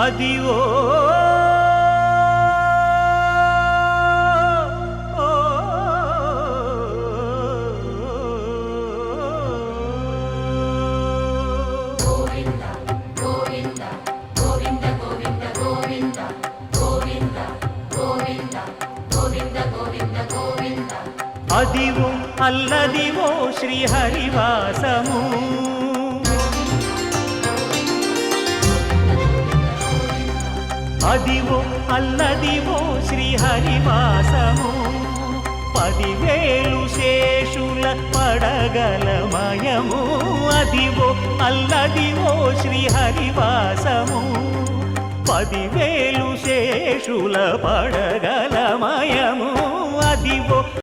Adivo Adivo Alladivo శ్రీహరివాసము Adivo Alladivo శ్రీహరివాసము 10,000 శేషుల పడగలమయము Adivo Alladivo శ్రీహరివాసము 10,000 శేషుల పడగలమయము Adivo